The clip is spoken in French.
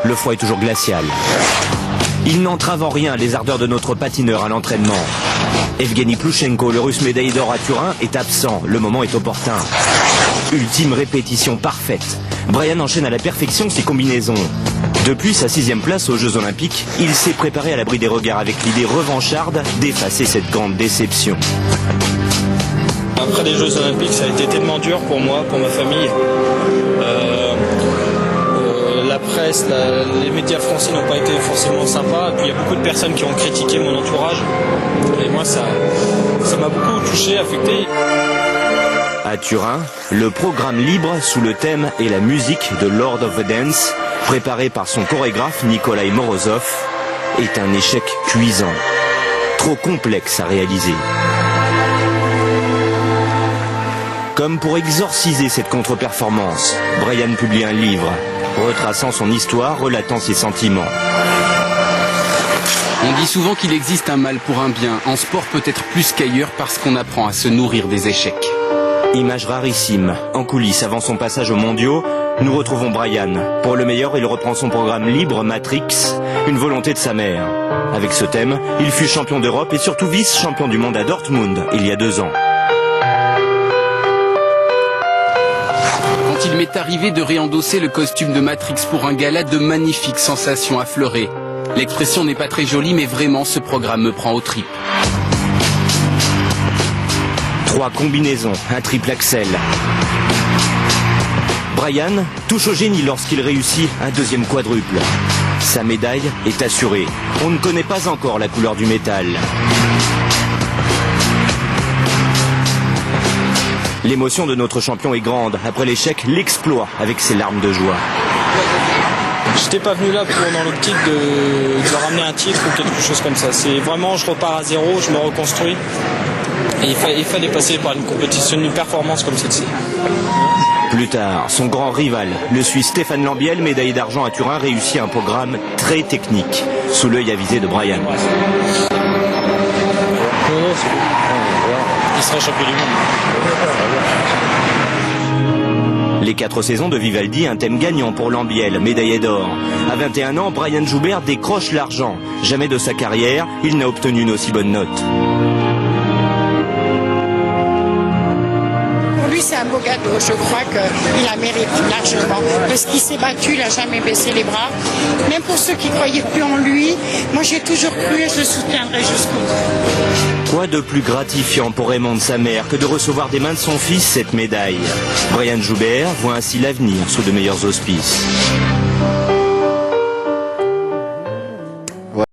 Le froid est toujours glacial. Il n'entrave en rien les ardeurs de notre patineur à l'entraînement. Evgeny Ploushenko, le russe médaillé d'or à Turin, est absent. Le moment est opportun. Ultime répétition parfaite. Bryan enchaîne à la perfection ses combinaisons. Depuis sa 6e place aux Jeux Olympiques, il s'est préparé à l'abri des regards avec l'idée revancharde d'effacer cette grande déception. Après les Jeux Olympiques, ça a été tellement dur pour moi, pour ma famille. La presse, les médias français n'ont pas été forcément sympas. Et puis il y a beaucoup de personnes qui ont critiqué mon entourage. Et moi, ça m'a beaucoup touché, affecté. À Turin, le programme libre sous le thème et la musique de Lord of the Dance, préparé par son chorégraphe Nikolai Morozov, est un échec cuisant. Trop complexe à réaliser. Comme pour exorciser cette contre-performance, Bryan publie un livre, retraçant son histoire, relatant ses sentiments. On dit souvent qu'il existe un mal pour un bien, en sport peut-être plus qu'ailleurs parce qu'on apprend à se nourrir des échecs. Image rarissime, en coulisses avant son passage aux mondiaux, nous retrouvons Bryan. Pour le meilleur, il reprend son programme libre Matrix, une volonté de sa mère. Avec ce thème, il fut champion d'Europe et surtout vice-champion du monde à Dortmund il y a 2 ans. Quand il m'est arrivé de réendosser le costume de Matrix pour un gala, de magnifiques sensations affleuraient. L'expression n'est pas très jolie, mais vraiment ce programme me prend aux tripes. 3 combinaisons, un triple axel. Bryan touche au génie lorsqu'il réussit un 2e quadruple. Sa médaille est assurée. On ne connaît pas encore la couleur du métal. L'émotion de notre champion est grande. Après l'échec, l'exploit avec ses larmes de joie. J'étais pas venu là dans l'optique de ramener un titre ou quelque chose comme ça. C'est vraiment, je repars à zéro, je me reconstruis. Et il fallait passer par une compétition, une performance comme celle-ci. Plus tard, son grand rival, le Suisse Stéphane Lambiel, médaillé d'argent à Turin, réussit un programme très technique, sous l'œil avisé de Bryan. Il sera champion du monde. Les 4 saisons de Vivaldi, un thème gagnant pour Lambiel, médaillé d'or. À 21 ans, Bryan Joubert décroche l'argent. Jamais de sa carrière, il n'a obtenu une aussi bonne note. C'est un beau cadeau, je crois qu'il la mérite largement, parce qu'il s'est battu, il n'a jamais baissé les bras, même pour ceux qui ne croyaient plus en lui, moi j'ai toujours cru et je le soutiendrai jusqu'au bout. Quoi de plus gratifiant pour Raymond, sa mère, que de recevoir des mains de son fils cette médaille? Bryan Joubert voit ainsi l'avenir sous de meilleurs auspices.